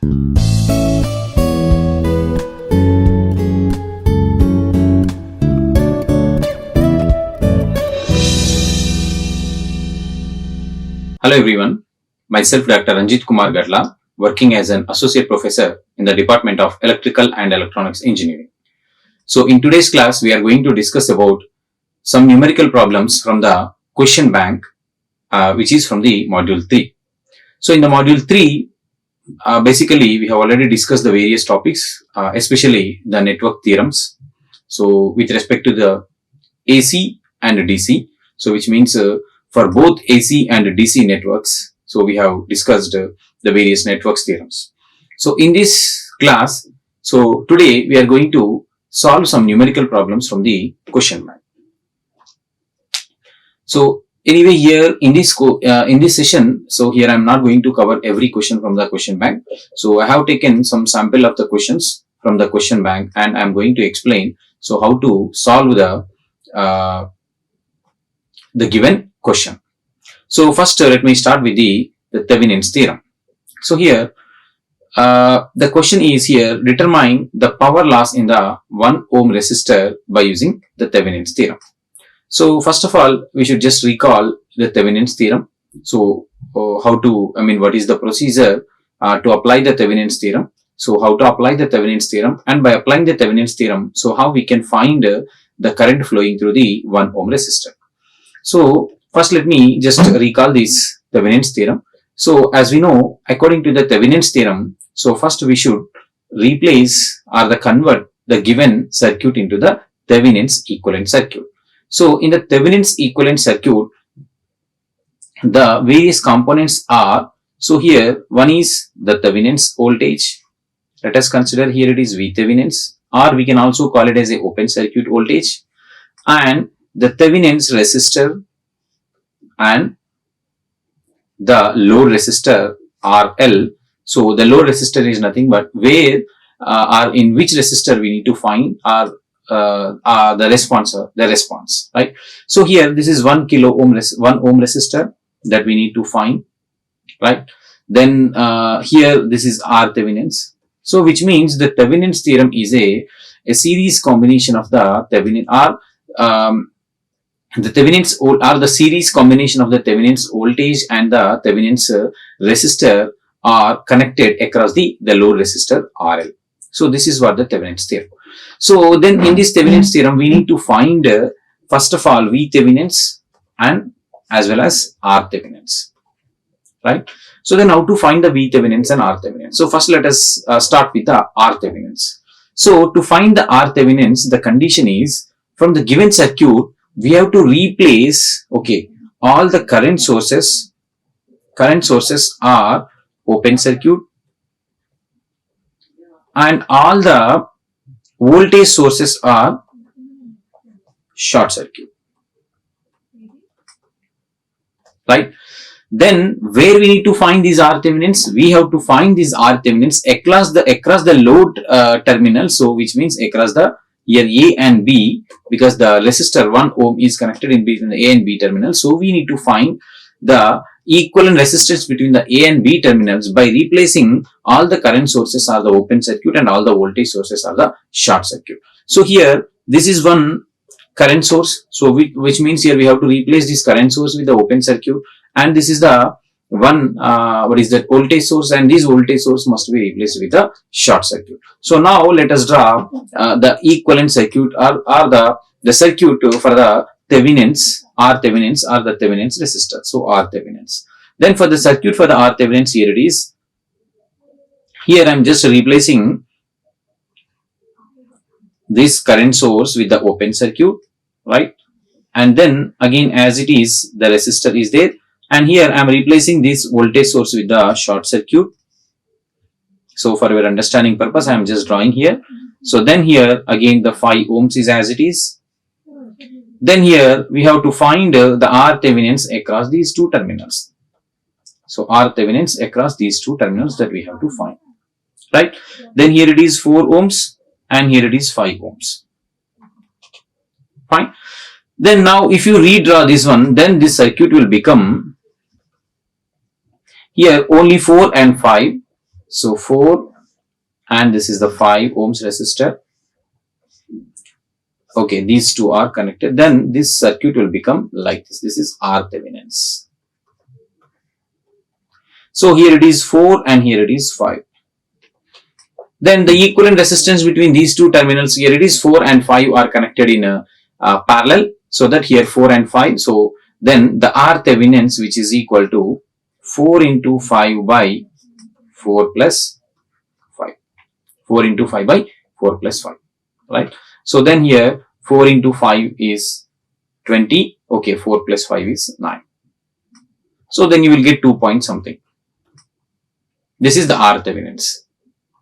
Hello everyone, myself Dr. Ranjith Kumar Gatla, working as an associate professor in the Department of Electrical and Electronics Engineering. So in today's class, we are going to discuss about some numerical problems from the question bank, which is from the module 3. So in the module 3, basically we have already discussed the various topics, especially the network theorems. So with respect to the AC and DC, so which means for both AC and DC networks, so we have discussed the various networks theorems. So in this class, so today we are going to solve some numerical problems from the question bank. So anyway, here in this session, so here I am not going to cover every question from the question bank. So I have taken some sample of the questions from the question bank, and I am going to explain so how to solve the given question. So first let me start with the Thevenin's theorem. So here the question is here, determine the power loss in the 1 ohm resistor by using the Thevenin's theorem. So first of all, we should just recall the Thevenin's theorem. So what is the procedure to apply the Thevenin's theorem? So how to apply the Thevenin's theorem, and by applying the Thevenin's theorem, so how we can find the current flowing through the 1 ohm resistor. So first let me just recall this Thevenin's theorem. So as we know, according to the Thevenin's theorem, so first we should replace or convert the given circuit into the Thevenin's equivalent circuit. So in the Thevenin's equivalent circuit, the various components are, so here one is the Thevenin's voltage. Let us consider here it is V Thevenin's, or we can also call it as a open circuit voltage, and the Thevenin's resistor and the load resistor RL. So the load resistor is nothing but where or in which resistor we need to find the response, right? So here this is 1 ohm resistor that we need to find, right? Then here this is R Thevenin's. So which means the Thevenin's theorem is a series combination of the Thevenin the Thevenin's or the series combination of the Thevenin's voltage and the Thevenin's resistor are connected across the load resistor RL. So this is what the Thevenin's theorem. So then in this Thevenin's theorem, we need to find first of all V Thevenin's and as well as R Thevenin's, right? So then how to find the V Thevenin's and R Thevenin's? So first let us start with the R Thevenin's. So to find the R Thevenin's, the condition is from the given circuit, we have to replace, all the current sources are open circuit and all the voltage sources are short circuit, right? Then where we need to find these R Thevenin's? We have to find these R Thevenin's across the load terminal. So which means across the here A and B, because the resistor 1 ohm is connected in between the A and B terminal. So we need to find the equivalent resistance between the A and B terminals by replacing all the current sources are the open circuit and all the voltage sources are the short circuit. So here this is one current source. So which means here we have to replace this current source with the open circuit, and this is the one voltage source, and this voltage source must be replaced with a short circuit. So now let us draw the equivalent circuit or the circuit for the Thevenin's, R Thevenin's or the Thevenin's resistor. So R Thevenin's. Then for the circuit for the R Thevenin's, here it is. Here I am just replacing this current source with the open circuit, right? And then again as it is, the resistor is there. And here I am replacing this voltage source with the short circuit. So for your understanding purpose, I am just drawing here. So then here again the 5 ohms is as it is. Then here we have to find the R Thevenin's across these two terminals. So R Thevenin's across these two terminals that we have to find, right? Then here it is 4 ohms and here it is 5 ohms. Fine. Then now if you redraw this one, then this circuit will become here only 4 and 5. So 4 and this is the 5 ohms resistor. Okay, these two are connected. Then this circuit will become like this. This is R Thevenin's. So here it is 4 and here it is 5. Then the equivalent resistance between these two terminals, here it is 4 and 5 are connected in a parallel. So that here 4 and 5. So then the R Thevenin's, which is equal to 4 into 5 by 4 plus 5. 4 into 5 by 4 plus 5. Right. So then here 4 into 5 is 20. Okay, 4 plus 5 is 9. So then you will get 2 point something. This is the R Thevenin's.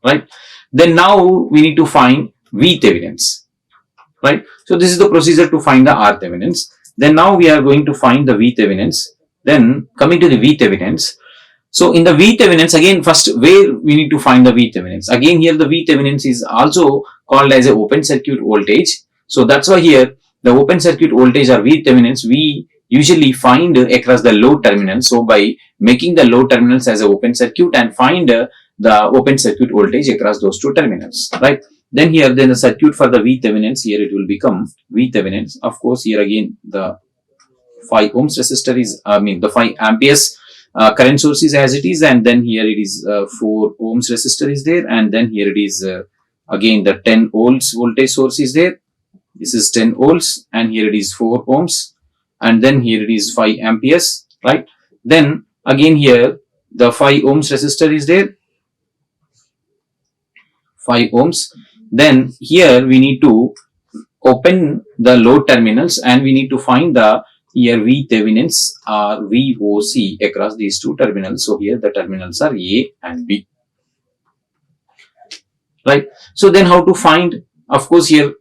Right. Then now we need to find V Thevenin's. Right. So this is the procedure to find the R Thevenin's. Then now we are going to find the V Thevenin's. Then coming to the V Thevenin's. So in the V Thevenin's, again first where we need to find the V Thevenin's. Again here the V Thevenin's is also called as a open circuit voltage. So that's why here the open circuit voltage or V Thevenin's we usually find across the load terminals. So by making the load terminals as an open circuit and find the open circuit voltage across those two terminals, right? Then here then the circuit for the V Thevenin's, here it will become V Thevenin's. Of course here again the 5 ohms resistor is, the 5 amperes current source is as it is, and then here it is 4 ohms resistor is there, and then here it is again the 10 volts voltage source is there. This is 10 volts and here it is 4 ohms, and then here it is 5 amperes, right? Then again here the 5 ohms resistor is there, 5 ohms. Then here we need to open the load terminals and we need to find the here V Thevenin's or VOC across these two terminals. So here the terminals are A and B, right? So then how to find? Of course here,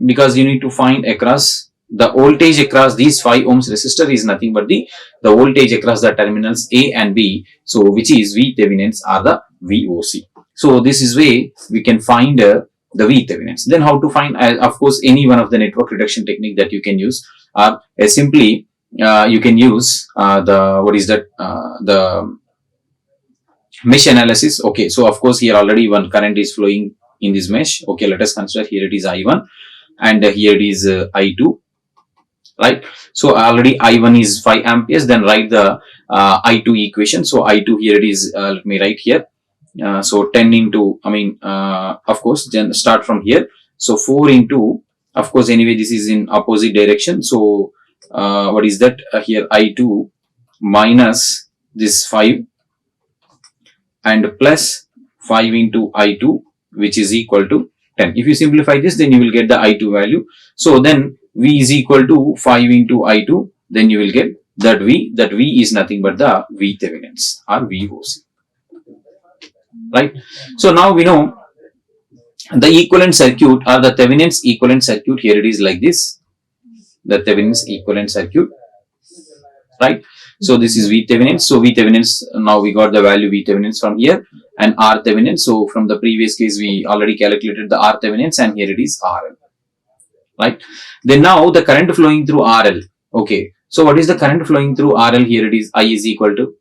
because you need to find across the voltage across these 5 ohms resistor is nothing but the voltage across the terminals A and B. So which is V Thevenin's or the VOC. So this is way we can find the V Thevenin's. Then how to find? Of course any one of the network reduction technique that you can use. Simply you can use the mesh analysis. Okay, so of course here already one current is flowing in this mesh. Okay, let us consider here it is I1 and here it is I2, right? So already I1 is 5 amperes. Then write the I2 equation. So I2 here it is, let me write here. So 10 into, of course then start from here. So 4 into, of course anyway this is in opposite direction. So what is that? Here I2 minus this 5 and plus 5 into I2, which is equal to 10. If you simplify this, then you will get the I2 value. So then V is equal to 5 into I2. Then you will get that V. That V is nothing but the V Thevenin's or VOC. Right. So now we know the equivalent circuit or the Thevenin's equivalent circuit. Here it is like this. The Thevenin's equivalent circuit. Right. So this is V Thevenin's. So V Thevenin's, now we got the value V Thevenin's from here, and R Thevenin's. So from the previous case we already calculated the R Thevenin's, and here it is RL. Right. Then now the current flowing through RL. Okay. So what is the current flowing through RL? Here it is I is equal to.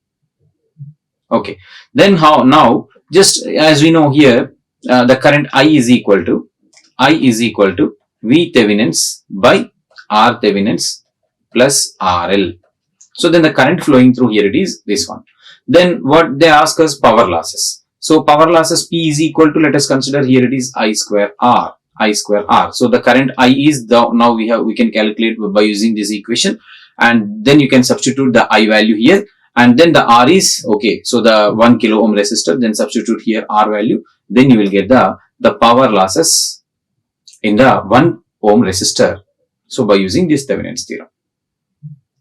Okay. Then how now? Just as we know here, the current I is equal to V Thevenin's by R Thevenin's plus RL. So then the current flowing through here it is this one. Then what they ask us, power losses. So power losses P is equal to, let us consider here it is I square R. So the current I is now we can calculate by using this equation, and then you can substitute the I value here. And then the R is, okay, so the 1 kilo ohm resistor, then substitute here R value, then you will get the power losses in the 1 ohm resistor. So by using this Thevenin's theorem,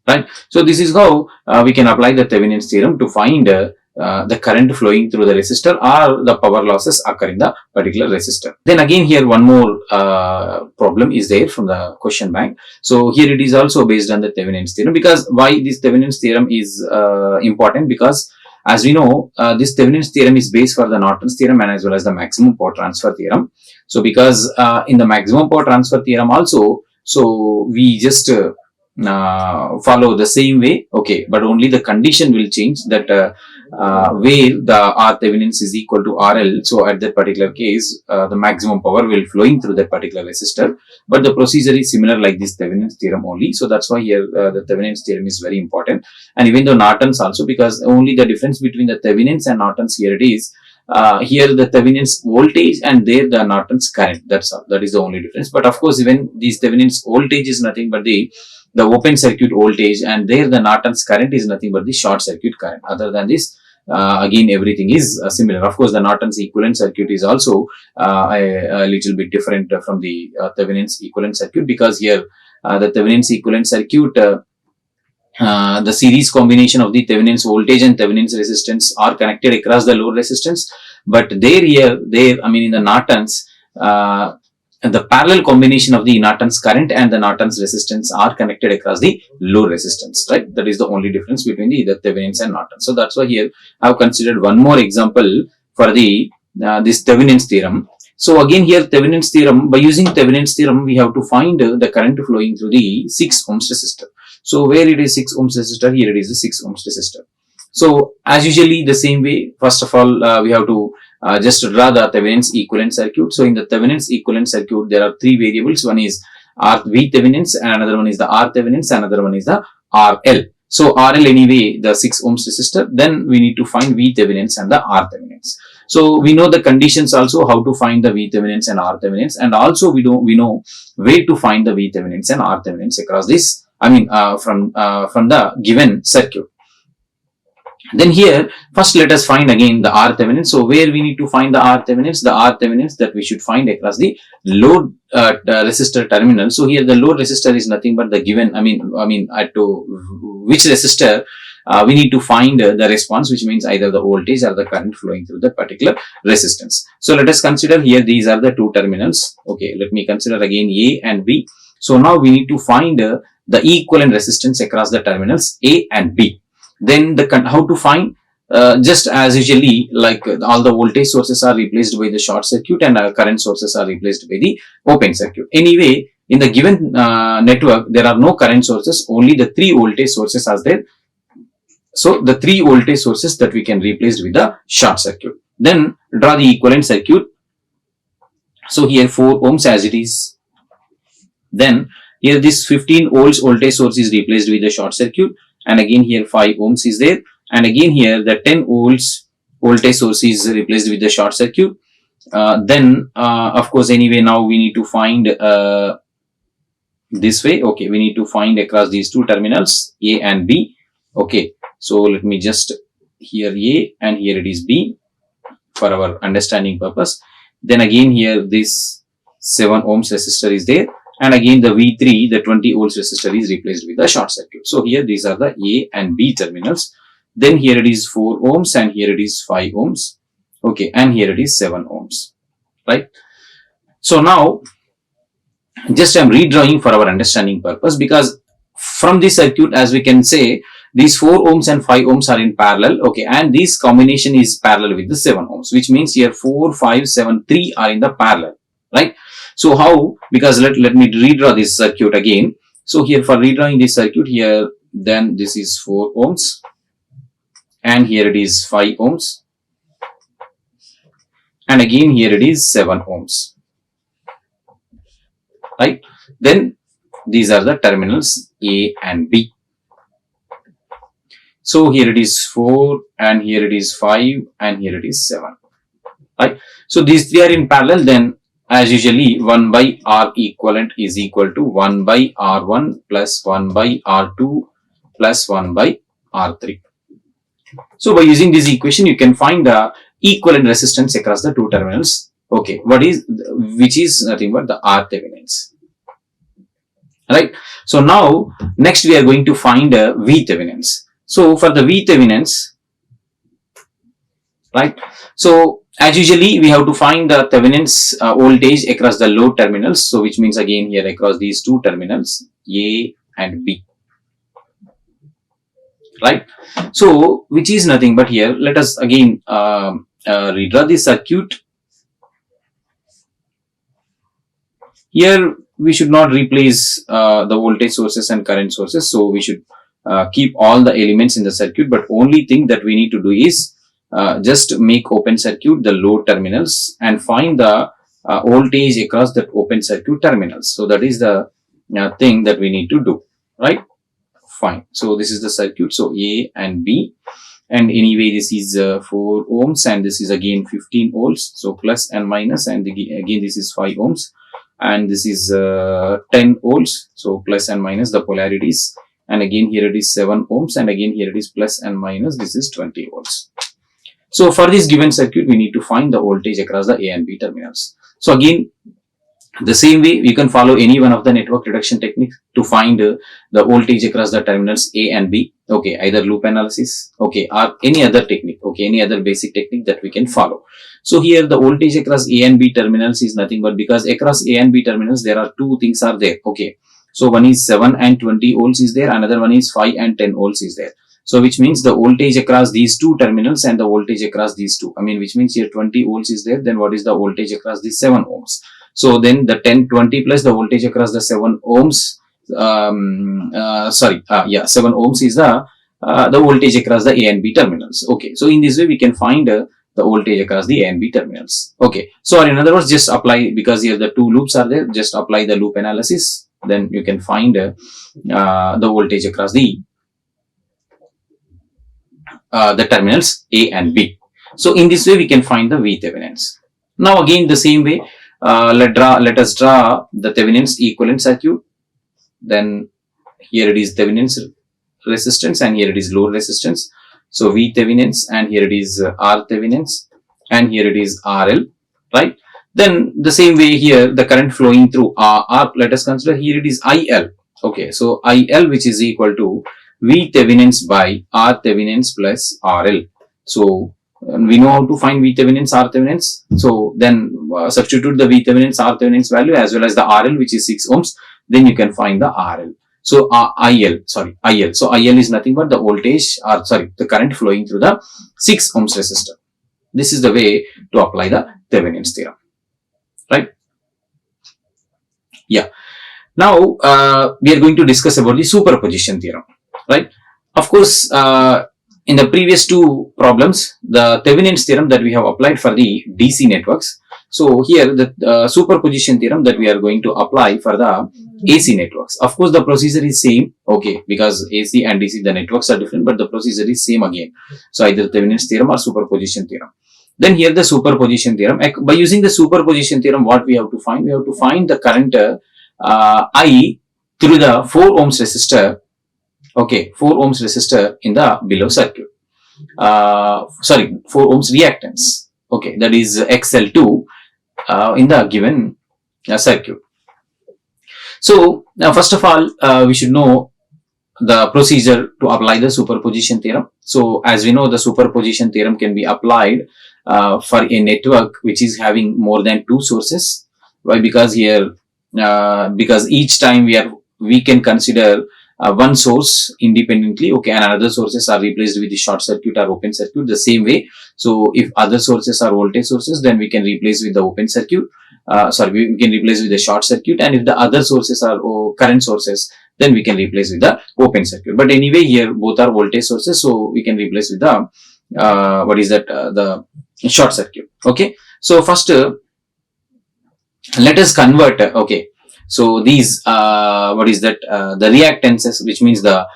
right? So this is how we can apply the Thevenin's theorem to find the current flowing through the resistor or the power losses occur in the particular resistor. Then again here one more problem is there from the question bank. So here it is also based on the Thevenin's theorem. Because why this Thevenin's theorem is important? Because as we know, this Thevenin's theorem is based for the Norton's theorem and as well as the maximum power transfer theorem. So because in the maximum power transfer theorem also, so we just follow the same way, okay, but only the condition will change that where the R Thevenin's is equal to RL. So at that particular case, the maximum power will flowing through that particular resistor. But the procedure is similar like this Thevenin's theorem only. So that's why here the Thevenin's theorem is very important. And even though Norton's also, because only the difference between the Thevenin's and Norton's here it is. Here the Thevenin's voltage and there the Norton's current. That's all. That is the only difference. But of course, even these Thevenin's voltage is nothing but the open circuit voltage, and there the Norton's current is nothing but the short circuit current. Other than this, again everything is similar. Of course, the Norton's equivalent circuit is also a little bit different from the Thevenin's equivalent circuit, because here the Thevenin's equivalent circuit, the series combination of the Thevenin's voltage and Thevenin's resistance are connected across the load resistance. But there in the Norton's, the parallel combination of the Norton's current and the Norton's resistance are connected across the load resistance, right? That is the only difference between the Thevenin's and Norton's. So that's why here I have considered one more example for the this Thevenin's theorem. So again here Thevenin's theorem, by using Thevenin's theorem, we have to find the current flowing through the 6 ohms resistor. So where it is 6 ohms resistor, here it is the 6 ohms resistor. So as usually the same way, first of all, we have to just draw the Thevenin's equivalent circuit. So in the Thevenin's equivalent circuit, there are 3 variables. One is V Thevenin's, and another one is the R Thevenin's, and another one is the RL. So RL anyway, the 6 ohms resistor. Then we need to find V Thevenin's and the R Thevenin's. So we know the conditions also, how to find the V Thevenin's and R Thevenin's, and also we know where to find the V Thevenin's and R Thevenin's across this. From the given circuit. Then here, first let us find again the R Thevenin. So where we need to find the R Thevenins? The R Thevenins that we should find across the load resistor terminal. So here the load resistor is nothing but the given, at which resistor we need to find the response, which means either the voltage or the current flowing through that particular resistance. So let us consider here, these are the 2 terminals. Okay, let me consider again A and B. So now we need to find the equivalent resistance across the terminals A and B. Then how to find, just as usually, like all the voltage sources are replaced by the short circuit and current sources are replaced by the open circuit. Anyway, in the given network, there are no current sources, only the 3 voltage sources are there. So the 3 voltage sources that we can replace with the short circuit. Then draw the equivalent circuit. So here 4 ohms as it is. Then here this 15 volts voltage source is replaced with the short circuit, and again here 5 ohms is there, and again here the 10 volts voltage source is replaced with the short circuit. Then of course anyway now we need to find this way. Okay, we need to find across these 2 terminals A and B. Okay, so let me just here A and here it is B for our understanding purpose. Then again here this 7 ohms resistor is there, and again the V3, the 20 volts resistor is replaced with the short circuit. So here these are the A and B terminals. Then here it is 4 ohms and here it is 5 ohms. Okay, and here it is 7 ohms, right? So now just I am redrawing for our understanding purpose, because from this circuit, as we can say, these 4 ohms and 5 ohms are in parallel. Okay, and this combination is parallel with the 7 ohms, which means here 4, 5, 7, 3 are in the parallel, right? So how? Because let me redraw this circuit again. So here for redrawing this circuit here, then this is 4 ohms and here it is 5 ohms, and again here it is 7 ohms, right? Then these are the terminals A and B. So here it is 4 and here it is 5 and here it is 7, right? So these 3 are in parallel. Then as usually 1 by R equivalent is equal to 1 by R1 plus 1 by R2 plus 1 by R3. So by using this equation, you can find the equivalent resistance across the 2 terminals. Okay, which is nothing but the R Thevenins, right? So now next we are going to find V Thevenins. So for the V Thevenins, right? So as usually we have to find the Thevenin's voltage across the load terminals. So which means again here across these 2 terminals A and B, right? So which is nothing but here, let us again redraw the circuit. Here we should not replace the voltage sources and current sources. So we should keep all the elements in the circuit, but only thing that we need to do is just make open circuit the load terminals and find the voltage across that open circuit terminals. So that is the thing that we need to do, right? Fine. So this is the circuit. So A and B, and anyway this is 4 ohms and this is again 15 volts. So plus and minus, and again this is 5 ohms and this is 10 volts. So plus and minus the polarities, and again here it is 7 ohms and again here it is plus and minus, this is 20 volts. So for this given circuit we need to find the voltage across the A and B terminals. So again the same way you can follow any one of the network reduction techniques to find the voltage across the terminals A and B, okay, either loop analysis, okay, or any other technique, okay, any other basic technique that we can follow. So here the voltage across A and B terminals is nothing but, because across A and B terminals there are two things are there, okay. So one is 7 and 20 volts is there, another one is 5 and 10 volts is there. So which means the voltage across these two terminals and the voltage across these two, I mean which means here 20 volts is there, then what is the voltage across these 7 ohms? So then the 1020 plus the voltage across the 7 ohms, 7 ohms is the voltage across the A and B terminals. Okay, so in this way we can find the voltage across the A and B terminals. Okay, so in other words, just apply, because here the two loops are there, just apply the loop analysis, then you can find the voltage across the terminals A and B. So in this way we can find the V Thevenins. Now again the same way, let us draw the Thevenin's equivalent circuit. Then here it is Thevenin's resistance and here it is load resistance. So V Thevenin's, and here it is R Thevenin's, and here it is RL, right? Then the same way here the current flowing through R, let us consider here it is IL. Okay, so IL which is equal to V Thevenin's by R Thevenin's plus RL. So we know how to find V Thevenin's, R Thevenin's. So then substitute the V Thevenin's, R Thevenin's value as well as the RL which is 6 ohms. Then you can find the RL. So IL. So IL is nothing but the voltage, or the current flowing through the 6 ohms resistor. This is the way to apply the Thevenin's theorem, right? Yeah. Now we are going to discuss about the superposition theorem, right? Of course, in the previous two problems, the Thevenin's theorem that we have applied for the DC networks. So here the superposition theorem that we are going to apply for the AC networks. Of course, the procedure is same, okay, because AC and DC the networks are different, but the procedure is same again. So either Thevenin's theorem or superposition theorem. Then here the superposition theorem. By using the superposition theorem, what we have to find? We have to find the current I through the 4 ohms resistor. Okay, 4 ohms resistor in the below circuit. 4 ohms reactance. Okay, that is XL2 in the given circuit. So now first of all, we should know the procedure to apply the superposition theorem. So as we know, the superposition theorem can be applied for a network which is having more than 2 sources. Why? Because here, because each time we can consider one source independently, okay, and other sources are replaced with the short circuit or open circuit the same way. So if other sources are voltage sources, then we can replace with the open circuit. We can replace with the short circuit, and if the other sources are current sources, then we can replace with the open circuit. But anyway, here both are voltage sources, so we can replace with the the short circuit. Okay, so first let us convert. Okay. So these, the reactances, which means the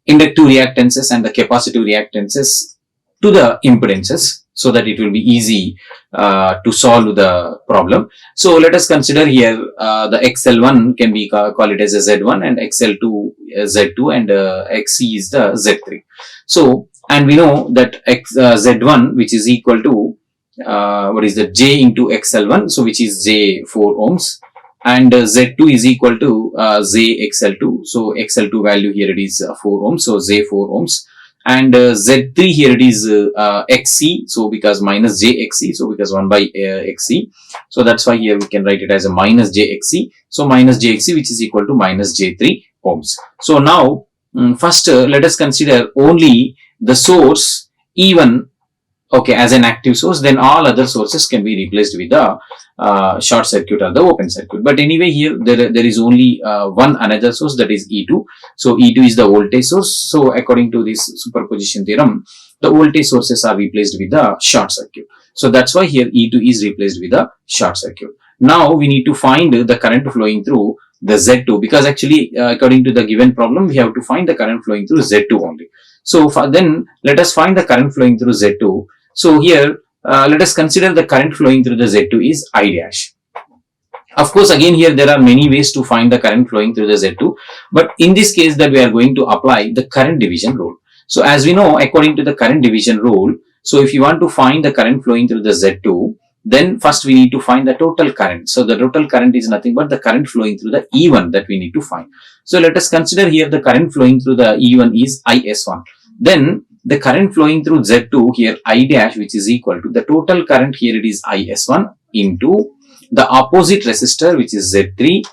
inductive reactances and the capacitive reactances to the impedances, so that it will be easy to solve the problem. So let us consider here the XL1 can be call it as a Z1 and XL2 Z2 and XC is the Z3. So, and we know that Z1 which is equal to J into XL1, so which is J 4 ohms, and Z2 is equal to J XL2, so XL2 value here it is 4 ohms, so J 4 ohms, and Z3 here it is XC, so because minus J XC, so because 1 by XC, so that's why here we can write it as a minus J XC, so minus J XC which is equal to minus J3 ohms. So now first let us consider only the source E1. okay, as an active source, then all other sources can be replaced with the short circuit or the open circuit. But anyway, here there is only one another source, that is E2. So E2 is the voltage source. So according to this superposition theorem, the voltage sources are replaced with the short circuit. So that's why here E2 is replaced with the short circuit. Now we need to find the current flowing through the Z2, because actually according to the given problem, we have to find the current flowing through Z2 only. So then let us find the current flowing through Z2. So here let us consider the current flowing through the Z2 is I dash. Of course, again here there are many ways to find the current flowing through the Z2, but in this case that we are going to apply the current division rule. So as we know, according to the current division rule, so if you want to find the current flowing through the Z2, then first we need to find the total current. So the total current is nothing but the current flowing through the E1 that we need to find. So let us consider here the current flowing through the E1 is IS1. Then the current flowing through Z2 here I dash, which is equal to the total current here, it is IS1 into the opposite resistor, which is Z3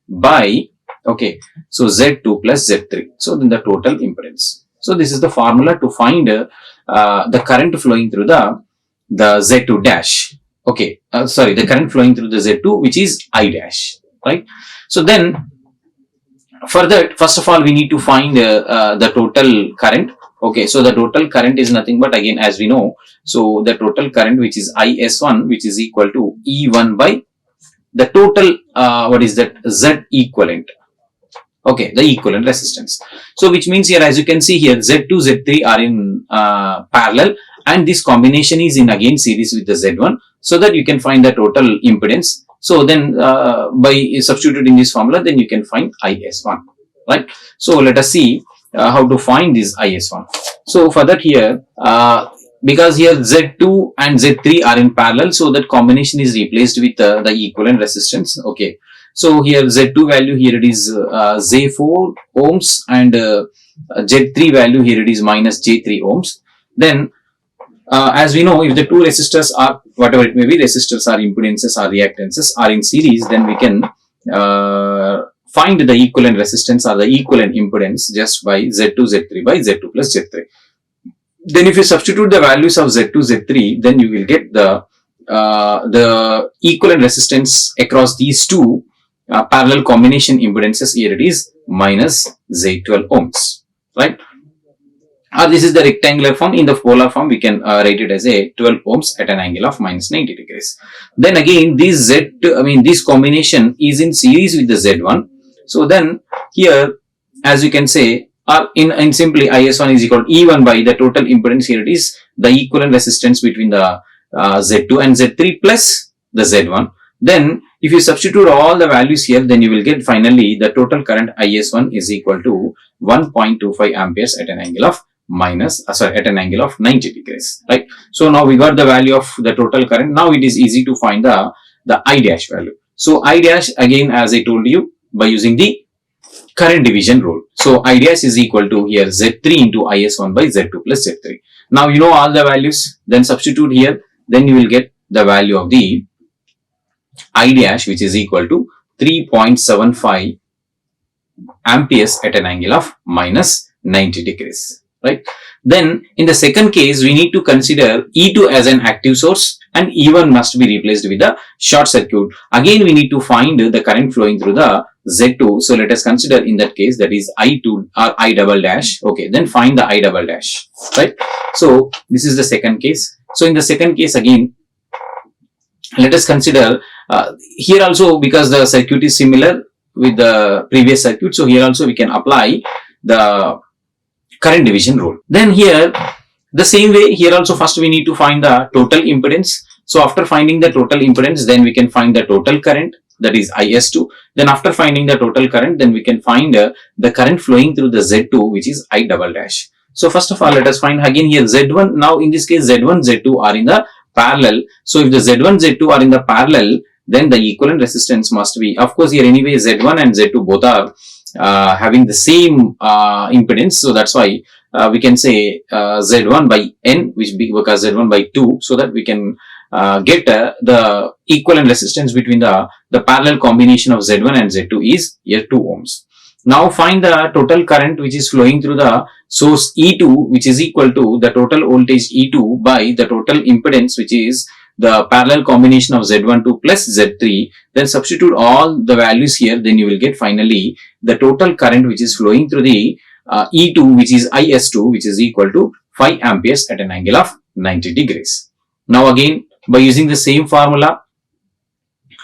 by, okay, so Z2 plus Z3. So then the total impedance. So this is the formula to find the current flowing through the Z2 dash. Okay, sorry, the current flowing through the Z2, which is I dash, right? So then for that, first of all, we need to find the total current. Okay, so the total current is nothing but, again, as we know, so the total current, which is IS1, which is equal to E1 by the total, what is that, Z equivalent. Okay, the equivalent resistance. So which means here, as you can see here, Z2, Z3 are in parallel, and this combination is in again series with the Z1, so that you can find the total impedance. So then by substituting this formula, then you can find IS1, right? So let us see how to find this IS1. So for that here, because here Z2 and Z3 are in parallel, so that combination is replaced with the equivalent resistance. Okay, so here Z2 value here it is J4 ohms, and Z3 value here it is minus J3 ohms. Then as we know, if the two resistors are, whatever it may be, resistors or impedances or reactances are in series, then we can find the equivalent resistance or the equivalent impedance just by Z2, Z3 by Z2 plus Z3. Then if you substitute the values of Z2, Z3, then you will get the equivalent resistance across these two parallel combination impedances. Here it is minus J12 ohms, right? This is the rectangular form. In the polar form, we can write it as a 12 ohms at an angle of minus 90 degrees. Then again, this this combination is in series with the Z1. So then here, as you can say, in simply IS1 is equal to E1 by the total impedance. Here it is the equivalent resistance between the Z2 and Z3 plus the Z1. Then if you substitute all the values here, then you will get finally the total current IS1 is equal to 1.25 amperes at an angle of at an angle of 90 degrees, right? So now we got the value of the total current. Now it is easy to find the I dash value. So I dash, again, as I told you, by using the current division rule. So I dash is equal to here Z3 into IS1 by Z2 plus Z3. Now you know all the values, then substitute here, then you will get the value of the I dash, which is equal to 3.75 amperes at an angle of minus 90 degrees. Right. Then in the second case, we need to consider E2 as an active source and E1 must be replaced with the short circuit. Again, we need to find the current flowing through the Z2. So let us consider in that case, that is I2 or I double dash. Okay, then find the I double dash. Right. So this is the second case. So in the second case, again, let us consider here also, because the circuit is similar with the previous circuit. So here also we can apply the current division rule. Then here, the same way, here also first we need to find the total impedance. So after finding the total impedance, then we can find the total current, that is IS2. Then after finding the total current, then we can find the current flowing through the Z2, which is I double dash. So first of all, let us find again here Z1. Now in this case, Z1, Z2 are in the parallel. So if the Z1, Z2 are in the parallel, then the equivalent resistance must be, of course, here anyway Z1 and Z2 both are having the same impedance. So that's why we can say Z1 by N, which because Z1 by 2, so that we can get the equivalent resistance between the parallel combination of Z1 and Z2 is here 2 ohms. Now find the total current which is flowing through the source E2, which is equal to the total voltage E2 by the total impedance, which is the parallel combination of Z12 plus Z3. Then substitute all the values here, then you will get finally the total current which is flowing through the E2, which is IS2, which is equal to 5 amperes at an angle of 90 degrees. Now again, by using the same formula,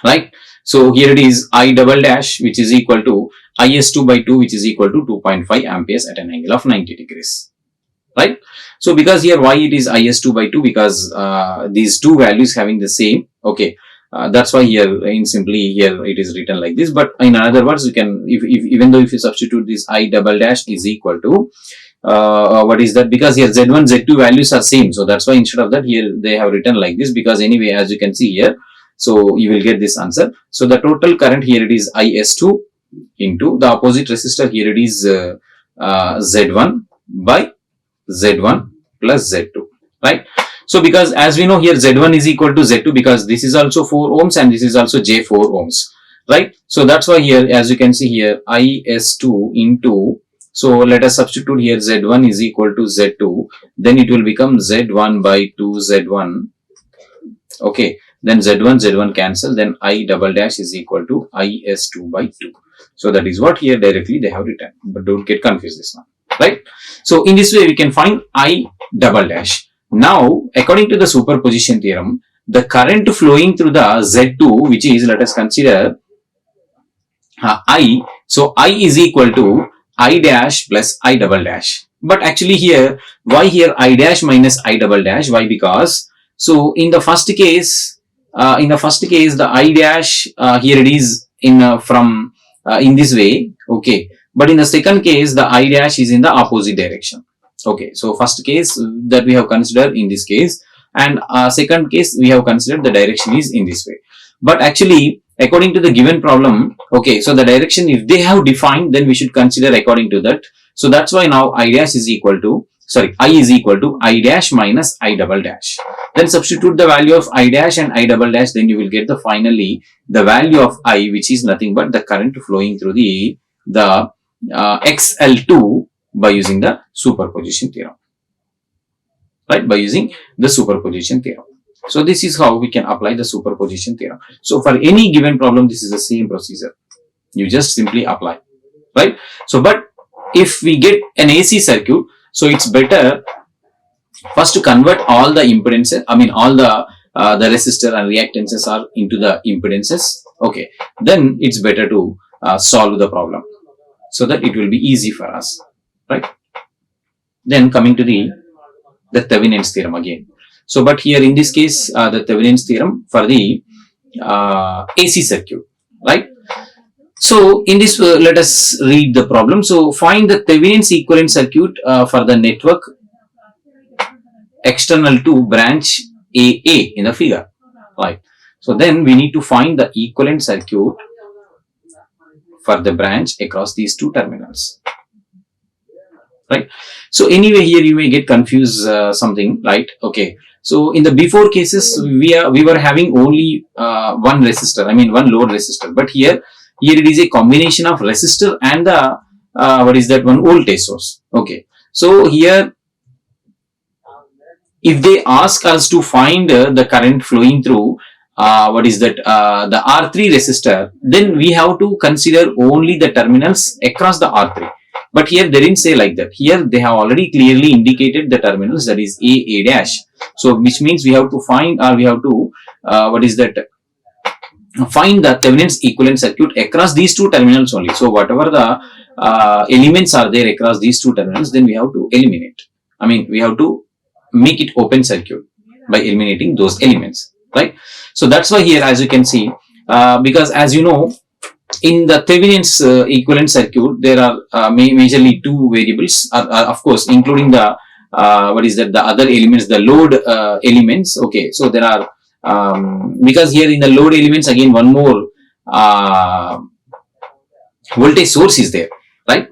right? So here it is I double dash, which is equal to IS2 by 2, which is equal to 2.5 amperes at an angle of 90 degrees, right? So because here why it is IS2 by 2, because these two values having the same, okay, that's why here in simply here it is written like this. But in other words, you can, even though if you substitute this I double dash is equal to what is that, because here Z1 Z2 values are same, so that's why instead of that here they have written like this, because anyway as you can see here, so you will get this answer. So the total current here it is IS2 into the opposite resistor, here it is Z1 by Z1 plus Z2, right? So because as we know here Z1 is equal to Z2, because this is also 4 ohms and this is also J4 ohms, right? So that's why here as you can see here IS2 into, so let us substitute here Z1 is equal to Z2, then it will become Z1 by 2 Z1, okay, then Z1 cancel, then I double dash is equal to IS2 by 2. So that is what here directly they have written, but don't get confused this one, right? So in this way we can find I double dash. Now according to the superposition theorem, the current flowing through the Z2, which is, let us consider I, so I is equal to I dash plus I double dash. But actually here, why here I dash minus I double dash? Why? Because so in the first case, the I dash here it is in in this way, okay. But in the second case, the I dash is in the opposite direction, okay. So first case that we have considered in this case, and second case we have considered the direction is in this way. But actually, according to the given problem, okay, so the direction if they have defined, then we should consider according to that. So that's why now I dash is equal to, sorry, I is equal to I dash minus I double dash. Then substitute the value of I dash and I double dash, then you will get the finally the value of I, which is nothing but the current flowing through the XL2 by using the superposition theorem, right? By using the superposition theorem. So this is how we can apply the superposition theorem. So for any given problem, this is the same procedure. You just simply apply, right? So but if we get an AC circuit, so it's better first to convert all the impedances, I mean all the resistor and reactances are into the impedances, okay. Then it's better to solve the problem so that it will be easy for us, right? Then coming to the Thevenin's theorem again. So but here in this case the Thevenin's theorem for the AC circuit, right? So in this let us read the problem. So find the Thevenin's equivalent circuit for the network external to branch AA in the figure, right? So then we need to find the equivalent circuit for the branch across these two terminals, right? So anyway here you may get confused something, right? Okay. So in the before cases we were having only one resistor, I mean one load resistor, but here it is a combination of resistor and the what is that, one voltage source, okay. So here if they ask us to find the current flowing through what is that the R3 resistor, then we have to consider only the terminals across the R3. But here they didn't say like that. Here they have already clearly indicated the terminals, that is A dash. So which means we have to find, or we have to what is that, find the Thevenin's equivalent circuit across these two terminals only. So whatever the elements are there across these two terminals, then we have to eliminate. I mean we have to make it open circuit by eliminating those elements, right? So that's why here as you can see, because as you know in the Thevenin's equivalent circuit there are majorly two variables, of course including the what is that, the other elements, the load elements, okay. So there are because here in the load elements again one more voltage source is there, right?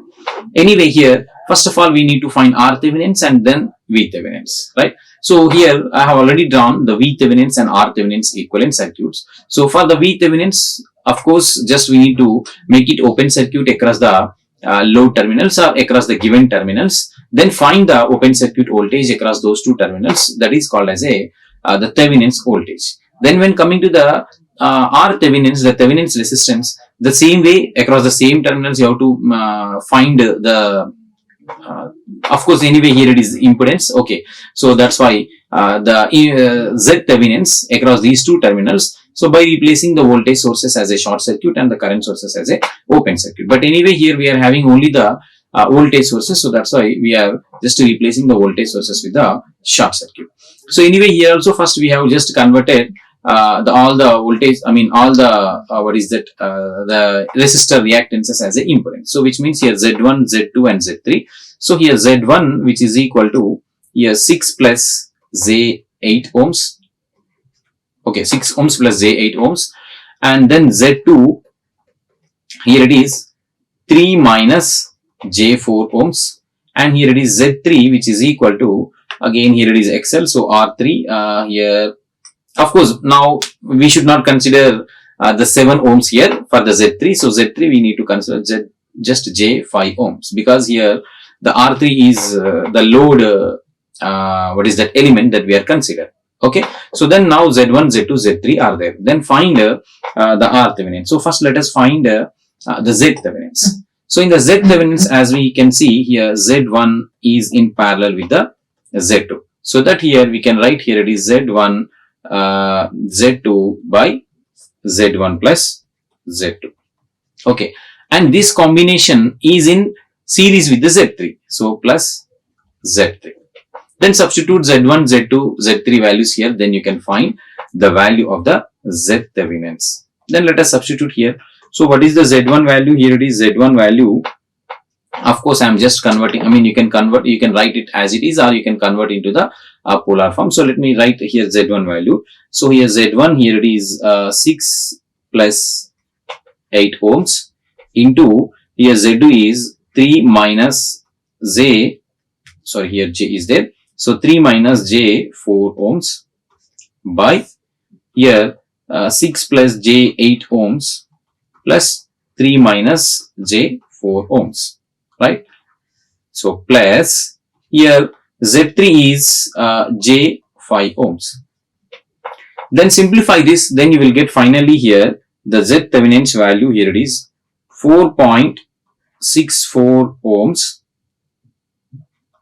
Anyway here first of all we need to find R Thevenin's and then V Thevenin's, right? So here I have already drawn the V Thevenin's and R Thevenin's equivalent circuits. So for the V Thevenin's, of course, just we need to make it open circuit across the load terminals or across the given terminals, then find the open circuit voltage across those two terminals. That is called as a the Thevenin's voltage. Then when coming to the R Thevenin's, the Thevenin's resistance, the same way across the same terminals you have to find the of course anyway here it is impedance. Okay, so that's why the Z Thevenin's across these two terminals. So by replacing the voltage sources as a short circuit and the current sources as a open circuit. But anyway here we are having only the voltage sources, so that's why we are just replacing the voltage sources with the short circuit. So anyway here also first we have just converted all the voltage, I mean all the the resistor reactances as a impedance. So which means here Z1, Z2 and Z3. So here Z1 which is equal to here 6 plus J8 ohms. Okay, 6 ohms plus J8 ohms, and then Z2 here it is 3 minus J4 ohms, and here it is Z3 which is equal to, again here it is XL, so R3 here. Of course now we should not consider the 7 ohms here for the Z3, so Z3 we need to consider just J5 ohms, because here the R3 is the load element that we are considering. Okay, so then now Z1, Z2, Z3 are there. Then find the R Thevenin. So first let us find the Z Thevenins. So in the Z Thevenins, as we can see here, Z1 is in parallel with the Z2. So that here we can write here it is Z1 Z2 by Z1 plus Z2. Okay, and this combination is in series with the Z3. So plus Z3. Then substitute Z1, Z2, Z3 values here. Then you can find the value of the Z Thevenins. Then let us substitute here. So what is the Z1 value? Here it is Z1 value. Of course, I am just converting. I mean, you can convert. You can write it as it is, or you can convert into the polar form. So let me write here Z1 value. So here Z1 here it is 6 plus 8 ohms into here Z2 is 3 minus J. Sorry, here J is there. So 3 minus J 4 ohms by here 6 plus J 8 ohms plus 3 minus J 4 ohms, right? So plus here Z3 is J 5 ohms. Then simplify this, then you will get finally here the Z Thevenin's value. Here it is 4.64 ohms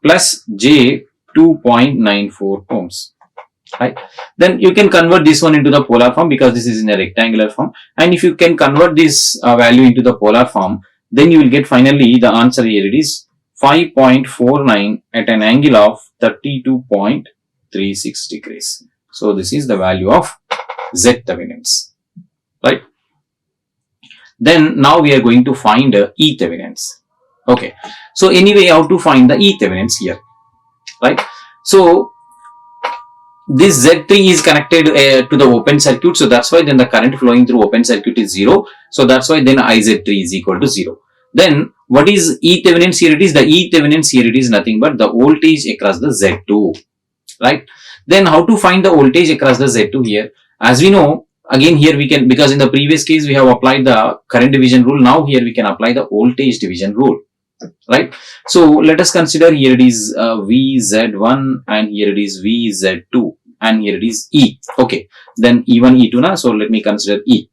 plus J 2.94 ohms, right? Then you can convert this one into the polar form, because this is in a rectangular form, and if you can convert this value into the polar form, then you will get finally the answer. Here it is 5.49 at an angle of 32.36 degrees. So this is the value of Z Thevenins, right? Then now we are going to find E Thevenins. Okay, so anyway, how to find the E Thevenins here, right? So this Z3 is connected to the open circuit, so that's why then the current flowing through open circuit is 0. So that's why then IZ3 is equal to 0. Then what is E Thevenins? Here it is the E Thevenins. Here it is nothing but the voltage across the Z2, right? Then how to find the voltage across the Z2 here? As we know, again here we can, because in the previous case we have applied the current division rule. Now here we can apply the voltage division rule, right? So let us consider here it is VZ1 and here it is VZ2 and here it is E. Okay, then E1, E2 now. So let me consider E.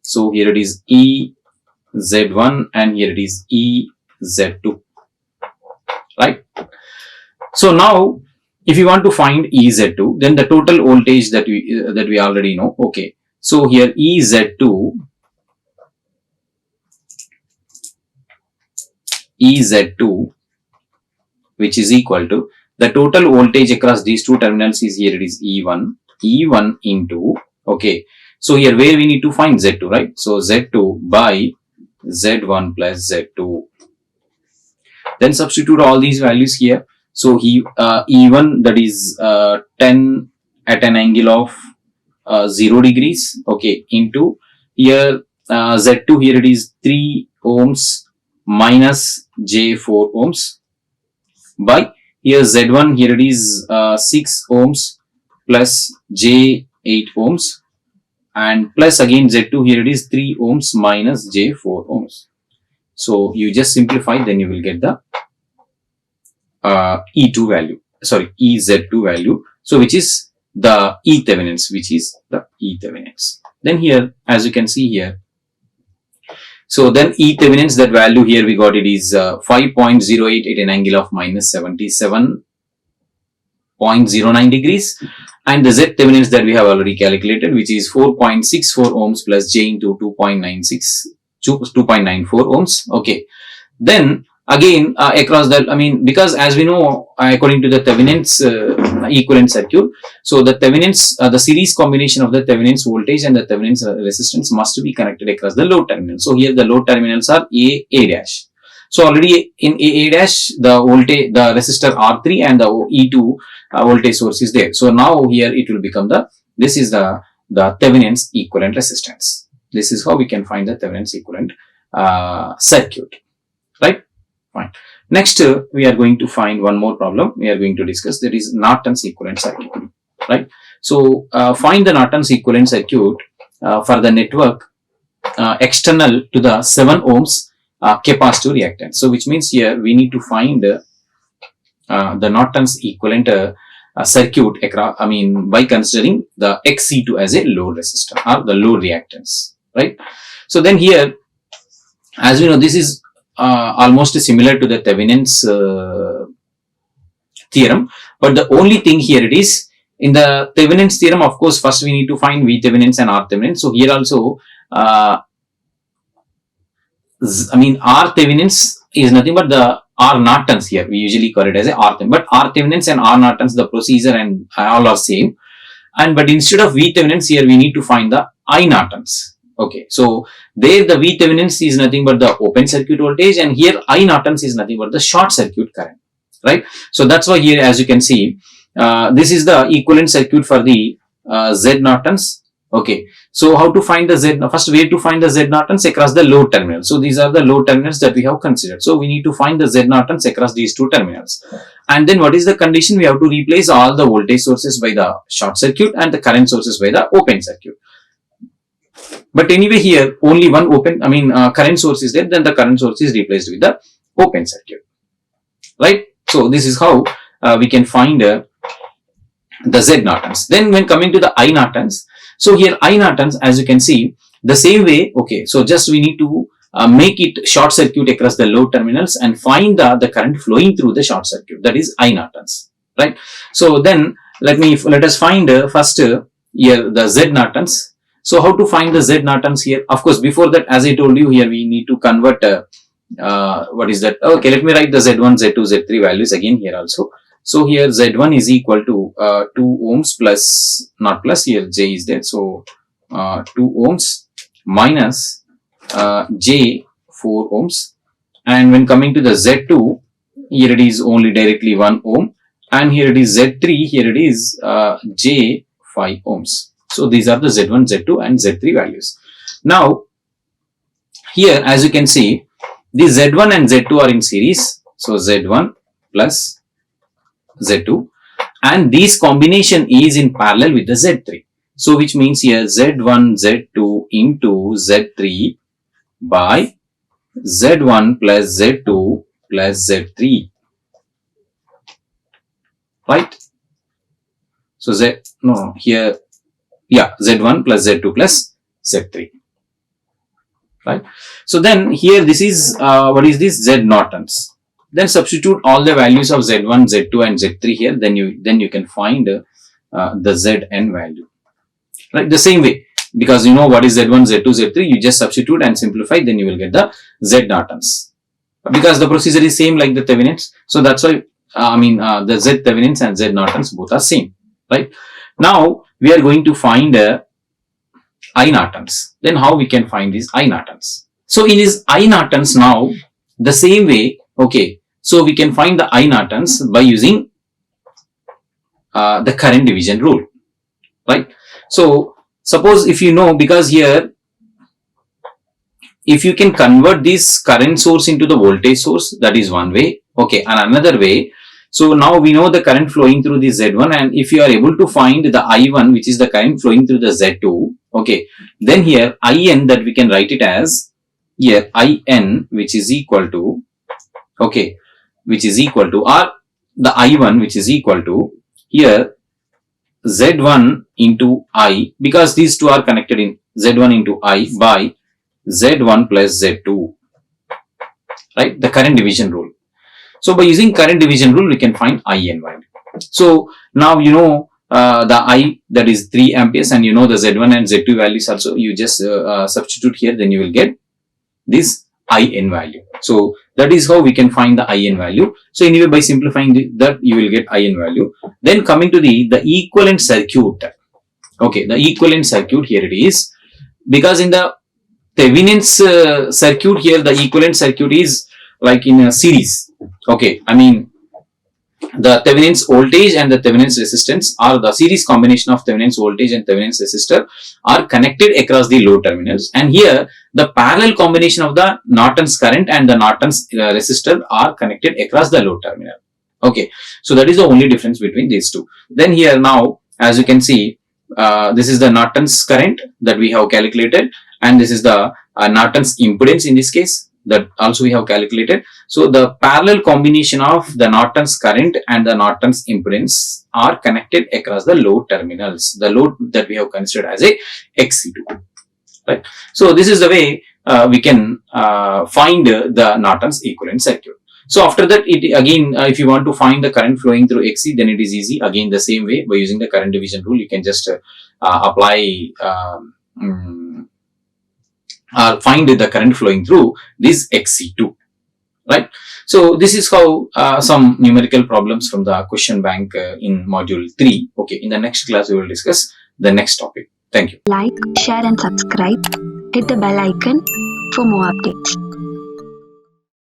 So here it is EZ1 and here it is EZ2, right? So now if you want to find EZ2, then the total voltage that we already know. Okay, so here EZ2 which is equal to the total voltage across these two terminals is here it is E1 into, okay, so here where we need to find Z2, right? So Z2 by Z1 plus Z2. Then substitute all these values here. So E1 that is 10 at an angle of 0 degrees, okay, into here Z2 here it is 3 ohms minus J4 ohms by here Z1 here it is 6 ohms plus J8 ohms and plus again Z2 here it is 3 ohms minus J4 ohms. So you just simplify, then you will get the E2 value, sorry, EZ2 value. So which is the E Thevenins, Then here, as you can see here, so then E Thevenins, that value here we got it is 5.08 at an angle of minus 77.09 degrees. And the Z Thevenins that we have already calculated, which is 4.64 ohms plus J into 2.94 ohms. Okay. Then again, across that, because as we know, according to the Thevenin's equivalent circuit, so the Thevenin's, the series combination of the Thevenin's voltage and the Thevenin's resistance must be connected across the load terminal. So here the load terminals are A dash. So already in A dash, the voltage, the resistor R3 and the E2 voltage source is there. So now here it will become this is the Thevenin's equivalent resistance. This is how we can find the Thevenin's equivalent circuit, right? Fine. Next, we are going to find one more problem. We are going to discuss, that is Norton's equivalent circuit, right? So find the Norton's equivalent circuit for the network external to the 7 ohms capacitive reactance. So which means here we need to find the Norton's equivalent circuit across, by considering the XC2 as a load resistor or the load reactance, right? So then here, as we know, this is almost similar to the Thevenin's theorem, but the only thing here it is, in the Thevenin's theorem, of course, first we need to find V Thevenin's and R Thevenin's. So here also, R Thevenin's is nothing but the R Norton's here. We usually call it as a R Thevenin, but R Thevenin's and R Norton's, the procedure and all are same. But instead of V Thevenin's here, we need to find the I Norton's. Okay, so there the V Thevenin's is nothing but the open circuit voltage, and here I Norton's is nothing but the short circuit current, right? So that's why here, as you can see, this is the equivalent circuit for the Z Norton's. Okay, so how to find the Z? First, where to find the Z Norton's? Across the load terminals. So these are the load terminals that we have considered. So we need to find the Z Norton's across these two terminals. And then what is the condition? We have to replace all the voltage sources by the short circuit and the current sources by the open circuit. But anyway, here only one open, current source is there, then the current source is replaced with the open circuit, right? So this is how we can find the Z Norton's. Then when coming to the I Norton's, so here I Norton's, as you can see, the same way, okay, so just we need to make it short circuit across the load terminals and find the current flowing through the short circuit, that is I Norton's, right? So then let us find first here the Z Norton's. So how to find the Z Norton's here? Of course, before that, as I told you, here we need to convert, what is that? Okay, let me write the Z1, Z2, Z3 values again here also. So here Z1 is equal to 2 ohms plus, not plus, here J is there. So 2 ohms minus J 4 ohms. And when coming to the Z2, here it is only directly 1 ohm. And here it is Z3, here it is J 5 ohms. So these are the Z1, Z2 and Z3 values. Now, here as you can see, the Z1 and Z2 are in series. So Z1 plus Z2, and this combination is in parallel with the Z3. So which means here Z1, Z2 into Z3 by Z1 plus Z2 plus Z3, right? So here, yeah, Z1 plus Z2 plus Z3, right? So then here this is, what is this? Z Norton's. Then substitute all the values of Z1, Z2 and Z3 here, then you can find the Zn value, right? The same way, because you know what is Z1, Z2, Z3, you just substitute and simplify, then you will get the Z Norton's. Because the procedure is same like the Thevenin's, so that's why, the Z Thevenin's and Z Norton's both are same, right? Now, we are going to find I Norton's. Then how we can find these I Norton's? So in this I Norton's now, the same way, okay, so we can find the I Norton's by using the current division rule, right? So suppose if you know, because here, if you can convert this current source into the voltage source, that is one way, okay, and another way. So now we know the current flowing through the Z1, and if you are able to find the I1, which is the current flowing through the Z2, okay, then here IN, that we can write it as here IN which is equal to, okay, which is equal to, or the I1 which is equal to, here Z1 into I, because these two are connected in Z1 into I by Z1 plus Z2, right? The current division rule. So by using current division rule, we can find IN value. So now you know the I, that is 3 amperes, and you know the Z1 and Z2 values also. You just substitute here, then you will get this IN value. So that is how we can find the IN value. So anyway, by simplifying that, you will get IN value. Then coming to the equivalent circuit. Okay, the equivalent circuit, here it is. Because in the Thevenin's circuit here, the equivalent circuit is like in a series. Okay, I mean the Thevenin's voltage and the Thevenin's resistance, or the series combination of Thevenin's voltage and Thevenin's resistor, are connected across the load terminals. And here the parallel combination of the Norton's current and the Norton's resistor are connected across the load terminal. Okay, so that is the only difference between these two. Then here now, as you can see, this is the Norton's current that we have calculated, and this is the Norton's impedance in this case, that also we have calculated. So the parallel combination of the Norton's current and the Norton's impedance are connected across the load terminals, the load that we have considered as a XC2, right? So this is the way we can find the Norton's equivalent circuit. So after that, it again, if you want to find the current flowing through XC, then it is easy. Again, the same way, by using the current division rule, you can just apply find the current flowing through this XC2, right? So this is how some numerical problems from the question bank in module 3. Okay, in the next class we will discuss the next topic. Thank you. Like, share and subscribe. Hit the bell icon for more updates.